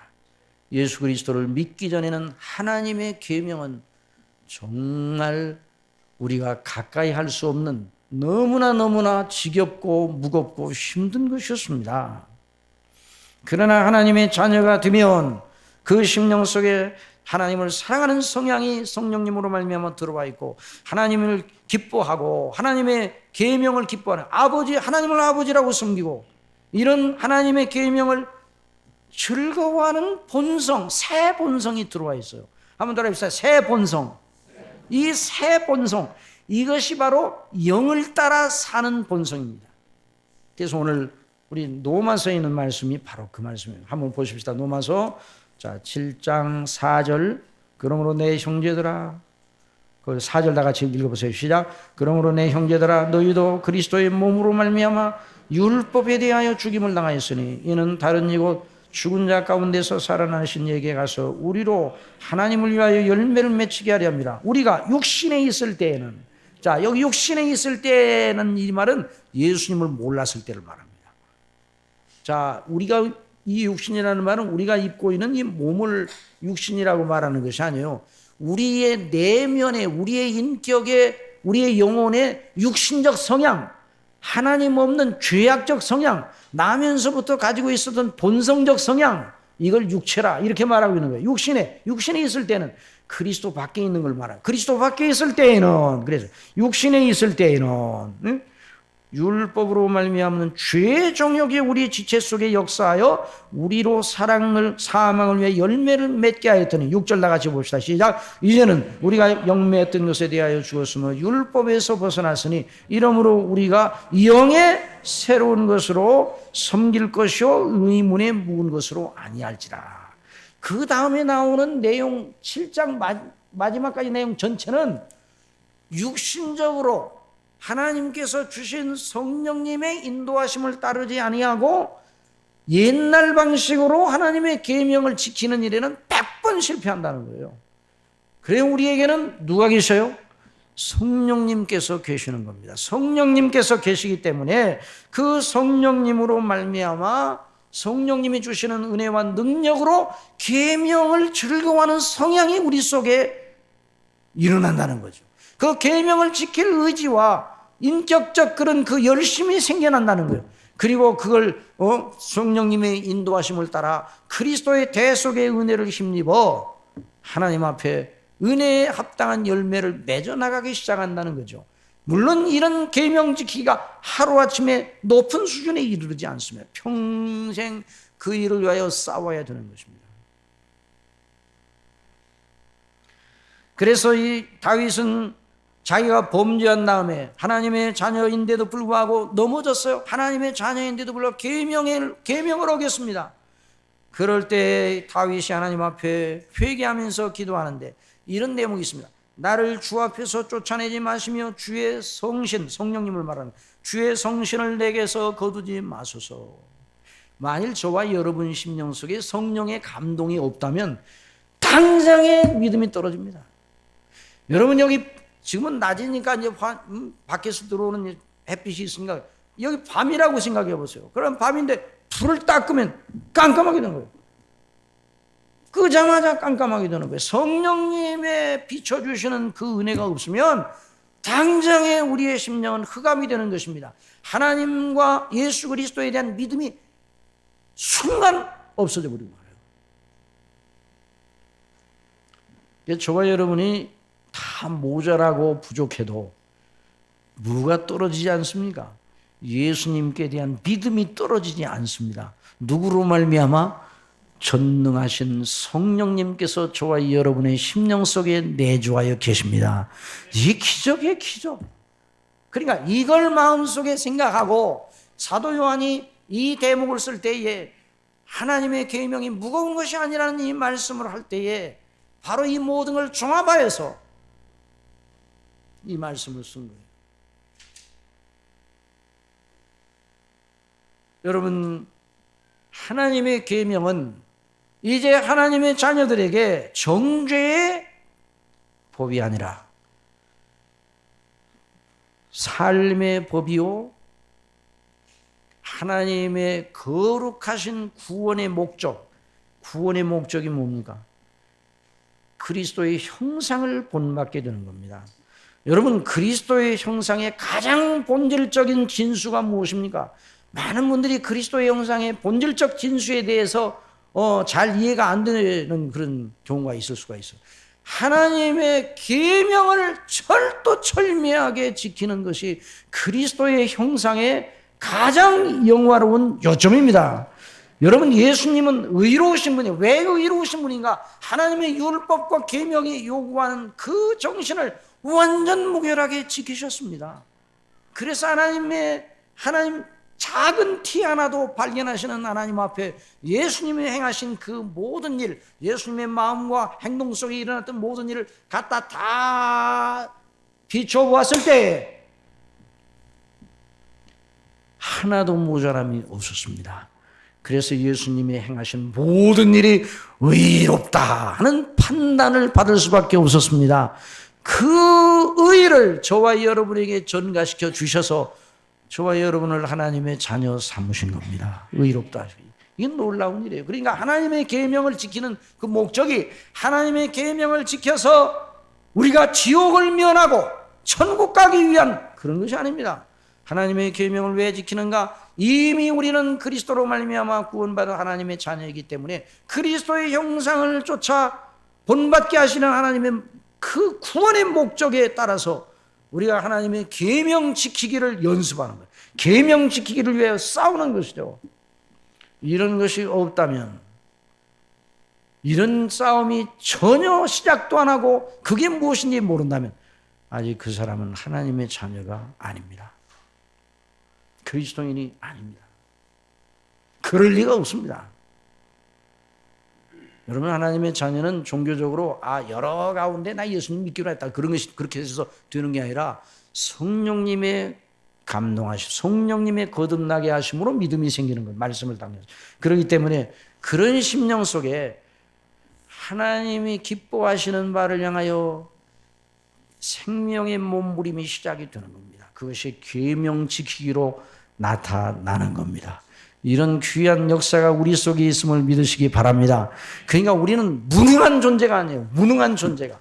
예수 그리스도를 믿기 전에는 하나님의 계명은 정말 우리가 가까이 할 수 없는 너무나 지겹고 무겁고 힘든 것이었습니다. 그러나 하나님의 자녀가 되면 그 심령 속에 하나님을 사랑하는 성향이 성령님으로 말미암아 들어와 있고, 하나님을 기뻐하고 하나님의 계명을 기뻐하는 아버지, 하나님을 아버지라고 섬기고, 이런 하나님의 계명을 즐거워하는 본성, 새 본성이 들어와 있어요. 한번 따라해보세요. 새 본성. 이 새 본성, 이것이 바로 영을 따라 사는 본성입니다. 그래서 오늘 우리 로마서에 있는 말씀이 바로 그 말씀이에요. 한번 보십시다. 로마서 7장 4절. 그러므로 내 형제들아, 그 4절 다 같이 읽어보세요. 시작. 그러므로 내 형제들아, 너희도 그리스도의 몸으로 말미암아 율법에 대하여 죽임을 당하였으니 이는 다른 이곳 죽은 자 가운데서 살아나신 이에게 가서 우리로 하나님을 위하여 열매를 맺히게 하려 합니다. 우리가 육신에 있을 때에는, 자, 여기 육신에 있을 때는 이 말은 예수님을 몰랐을 때를 말합니다. 자, 우리가 이 육신이라는 말은 우리가 입고 있는 이 몸을 육신이라고 말하는 것이 아니에요. 우리의 내면에, 우리의 인격에, 우리의 영혼의 육신적 성향, 하나님 없는 죄악적 성향, 나면서부터 가지고 있었던 본성적 성향, 이걸 육체라 이렇게 말하고 있는 거예요. 육신에 있을 때는 그리스도 밖에 있는 걸 말해요. 그리스도 밖에 있을 때에는, 그래서 육신에 있을 때에는 율법으로 말미암는 죄의 정욕이 우리 지체 속에 역사하여 우리로 사망을 위해 열매를 맺게 하였더니, 6절 다 같이 봅시다. 시작. 이제는 우리가 영매했던 것에 대하여 죽었으며 율법에서 벗어났으니 이러므로 우리가 영의 새로운 것으로 섬길 것이요 의문에 묵은 것으로 아니할지라. 그 다음에 나오는 내용 7장 마지막까지 내용 전체는 육신적으로 하나님께서 주신 성령님의 인도하심을 따르지 아니하고 옛날 방식으로 하나님의 계명을 지키는 일에는 100번 실패한다는 거예요. 그래서 우리에게는 누가 계셔요? 성령님께서 계시는 겁니다. 성령님께서 계시기 때문에 그 성령님으로 말미암아 성령님이 주시는 은혜와 능력으로 계명을 즐거워하는 성향이 우리 속에 일어난다는 거죠. 그 계명을 지킬 의지와 인격적 그런 그 열심이 생겨난다는 거예요. 그리고 그걸 성령님의 인도하심을 따라 그리스도의 대속의 은혜를 힘입어 하나님 앞에 은혜에 합당한 열매를 맺어 나가기 시작한다는 거죠. 물론 이런 계명 지키기가 하루아침에 높은 수준에 이르지 않습니다. 평생 그 일을 위하여 싸워야 되는 것입니다. 그래서 이 다윗은 자기가 범죄한 다음에 하나님의 자녀인데도 불구하고 넘어졌어요. 하나님의 자녀인데도 불구하고 계명을 어겼습니다. 그럴 때 다윗이 하나님 앞에 회개하면서 기도하는데 이런 내용이 있습니다. 나를 주 앞에서 쫓아내지 마시며 주의 성신, 성령님을 말하는 주의 성신을 내게서 거두지 마소서. 만일 저와 여러분 심령 속에 성령의 감동이 없다면 당장의 믿음이 떨어집니다. 여러분 여기 지금은 낮이니까 이제 밖에서 들어오는 햇빛이 있으니까 여기 밤이라고 생각해 보세요. 그럼 밤인데 불을 딱 끄면 깜깜하게 되는 거예요. 끄자마자 깜깜하게 되는 거예요. 성령님의 비춰주시는 그 은혜가 없으면 당장에 우리의 심령은 흑암이 되는 것입니다. 하나님과 예수 그리스도에 대한 믿음이 순간 없어져 버리는 거예요. 저와 여러분이 다 모자라고 부족해도 뭐가 떨어지지 않습니까? 예수님께 대한 믿음이 떨어지지 않습니다. 누구로 말미암아? 전능하신 성령님께서 저와 여러분의 심령 속에 내주하여 계십니다. 이 기적의 기적. 그러니까 이걸 마음속에 생각하고 사도 요한이 이 대목을 쓸 때에 하나님의 계명이 무거운 것이 아니라는 이 말씀을 할 때에 바로 이 모든 걸 종합하여서 이 말씀을 쓴 거예요. 여러분, 하나님의 계명은 이제 하나님의 자녀들에게 정죄의 법이 아니라 삶의 법이요, 하나님의 거룩하신 구원의 목적, 구원의 목적이 뭡니까? 그리스도의 형상을 본받게 되는 겁니다. 여러분, 그리스도의 형상의 가장 본질적인 진수가 무엇입니까? 많은 분들이 그리스도의 형상의 본질적 진수에 대해서 잘 이해가 안 되는 그런 경우가 있을 수가 있어요. 하나님의 계명을 철도철미하게 지키는 것이 그리스도의 형상의 가장 영화로운 요점입니다. 여러분, 예수님은 의로우신 분이에요. 왜 의로우신 분인가? 하나님의 율법과 계명이 요구하는 그 정신을 완전 무결하게 지키셨습니다. 그래서 하나님 작은 티 하나도 발견하시는 하나님 앞에 예수님이 행하신 그 모든 일, 예수님의 마음과 행동 속에 일어났던 모든 일을 갖다 다 비춰보았을 때 하나도 모자람이 없었습니다. 그래서 예수님이 행하신 모든 일이 의롭다 하는 판단을 받을 수밖에 없었습니다. 그 의를 저와 여러분에게 전가시켜 주셔서 저와 여러분을 하나님의 자녀 삼으신 겁니다. 의롭다. 이건 놀라운 일이에요. 그러니까 하나님의 계명을 지키는 그 목적이 하나님의 계명을 지켜서 우리가 지옥을 면하고 천국 가기 위한 그런 것이 아닙니다. 하나님의 계명을 왜 지키는가? 이미 우리는 그리스도로 말미암아 구원받은 하나님의 자녀이기 때문에 그리스도의 형상을 쫓아 본받게 하시는 하나님의 그 구원의 목적에 따라서 우리가 하나님의 계명 지키기를 연습하는 거예요. 계명 지키기를 위해 싸우는 것이죠. 이런 것이 없다면, 이런 싸움이 전혀 시작도 안 하고 그게 무엇인지 모른다면 아직 그 사람은 하나님의 자녀가 아닙니다. 그리스도인이 아닙니다. 그럴 리가 없습니다. 여러분, 하나님의 자녀는 종교적으로 여러 가운데 나 예수님 믿기로 했다 그런 것이 그렇게 해서 되는 게 아니라 성령님의 감동하심, 성령님의 거듭나게 하심으로 믿음이 생기는 것, 말씀을 당겨서. 그렇기 때문에 그런 심령 속에 하나님이 기뻐하시는 바를 향하여 생명의 몸부림이 시작이 되는 겁니다. 그것이 계명 지키기로 나타나는 겁니다. 이런 귀한 역사가 우리 속에 있음을 믿으시기 바랍니다. 그러니까 우리는 무능한 존재가 아니에요. 무능한 존재가.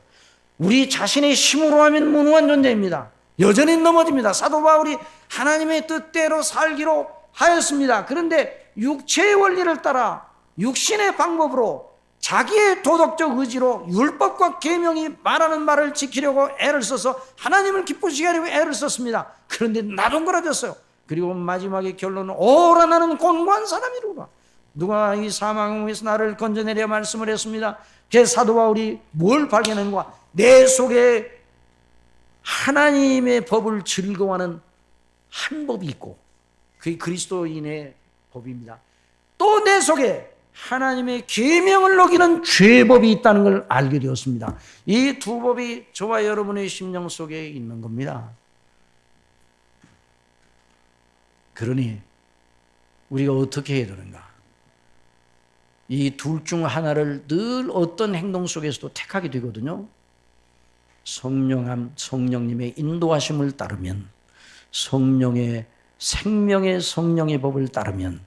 우리 자신의 힘으로 하면 무능한 존재입니다. 여전히 넘어집니다. 사도 바울이 하나님의 뜻대로 살기로 하였습니다. 그런데 육체의 원리를 따라 육신의 방법으로 자기의 도덕적 의지로 율법과 계명이 말하는 말을 지키려고 애를 써서 하나님을 기쁘시게 하려고 애를 썼습니다. 그런데 나동거라졌어요. 그리고 마지막에 결론은 오라 나는 곤고한 사람이로라. 누가 이 사망에서 나를 건져내려 말씀을 했습니다. 그래서 사도 바울이 뭘 발견했는가? 내 속에 하나님의 법을 즐거워하는 한 법이 있고 그게 그리스도인의 법입니다. 또 내 속에 하나님의 계명을 어기는 죄법이 있다는 걸 알게 되었습니다. 이 두 법이 저와 여러분의 심령 속에 있는 겁니다. 그러니 우리가 어떻게 해야 되는가? 이 둘 중 하나를 늘 어떤 행동 속에서도 택하게 되거든요. 성령님의 인도하심을 따르면, 성령의 생명의 성령의 법을 따르면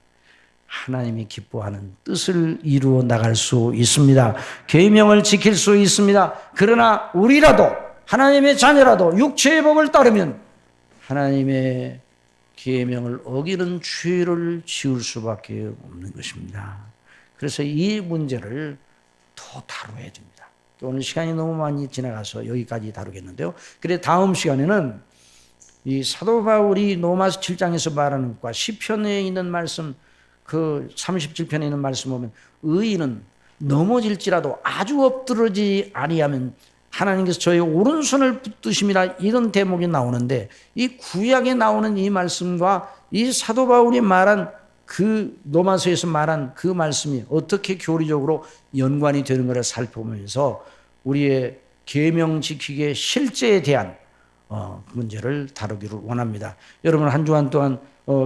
하나님이 기뻐하는 뜻을 이루어 나갈 수 있습니다. 계명을 지킬 수 있습니다. 그러나 우리라도 하나님의 자녀라도 육체의 법을 따르면 하나님의 계명을 어기는 죄를 지을 수밖에 없는 것입니다. 그래서 이 문제를 더 다뤄야 됩니다. 오늘 시간이 너무 많이 지나가서 여기까지 다루겠는데요. 그래 다음 시간에는 이 사도 바울이 로마서 7장에서 말하는 것과 시편에 있는 말씀, 그 37편에 있는 말씀 보면 의인은 넘어질지라도 아주 엎드러지지 아니하면 하나님께서 저의 오른손을 붙드심이라 이런 대목이 나오는데 이 구약에 나오는 이 말씀과 이 사도 바울이 말한 그 로마서에서 말한 그 말씀이 어떻게 교리적으로 연관이 되는 것을 살펴보면서 우리의 계명 지키기의 실제에 대한 문제를 다루기를 원합니다. 여러분 한 주간 동안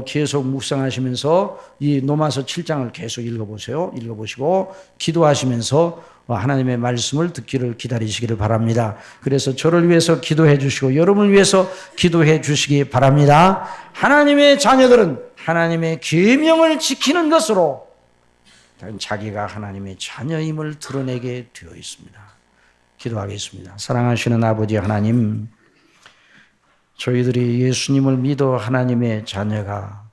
계속 묵상하시면서 이 로마서 7장을 계속 읽어보세요. 읽어보시고 기도하시면서 하나님의 말씀을 듣기를 기다리시기를 바랍니다. 그래서 저를 위해서 기도해 주시고 여러분을 위해서 기도해 주시기 바랍니다. 하나님의 자녀들은 하나님의 계명을 지키는 것으로 자기가 하나님의 자녀임을 드러내게 되어 있습니다. 기도하겠습니다. 사랑하시는 아버지 하나님, 저희들이 예수님을 믿어 하나님의 자녀가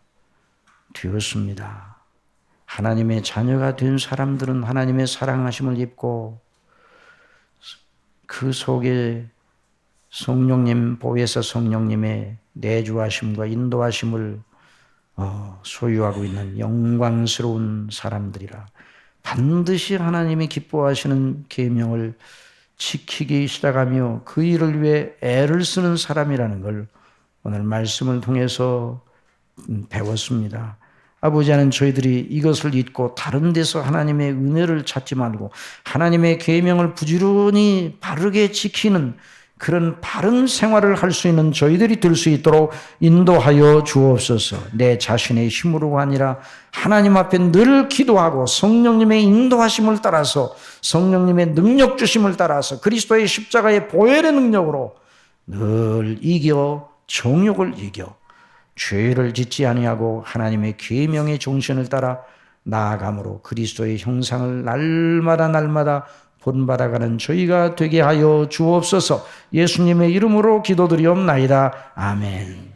되었습니다. 하나님의 자녀가 된 사람들은 하나님의 사랑하심을 입고 그 속에 성령님, 보혜사 성령님의 내주하심과 인도하심을 소유하고 있는 영광스러운 사람들이라. 반드시 하나님이 기뻐하시는 계명을 지키기 시작하며 그 일을 위해 애를 쓰는 사람이라는 걸 오늘 말씀을 통해서 배웠습니다. 아버지 하나님, 저희들이 이것을 잊고 다른 데서 하나님의 은혜를 찾지 말고 하나님의 계명을 부지런히 바르게 지키는 그런 바른 생활을 할 수 있는 저희들이 될 수 있도록 인도하여 주옵소서. 내 자신의 힘으로가 아니라 하나님 앞에 늘 기도하고 성령님의 인도하심을 따라서, 성령님의 능력 주심을 따라서 그리스도의 십자가의 보혈의 능력으로 늘 이겨 정욕을 이겨 죄를 짓지 아니하고 하나님의 계명의 정신을 따라 나아감으로 그리스도의 형상을 날마다 본받아가는 저희가 되게 하여 주옵소서. 예수님의 이름으로 기도드리옵나이다. 아멘.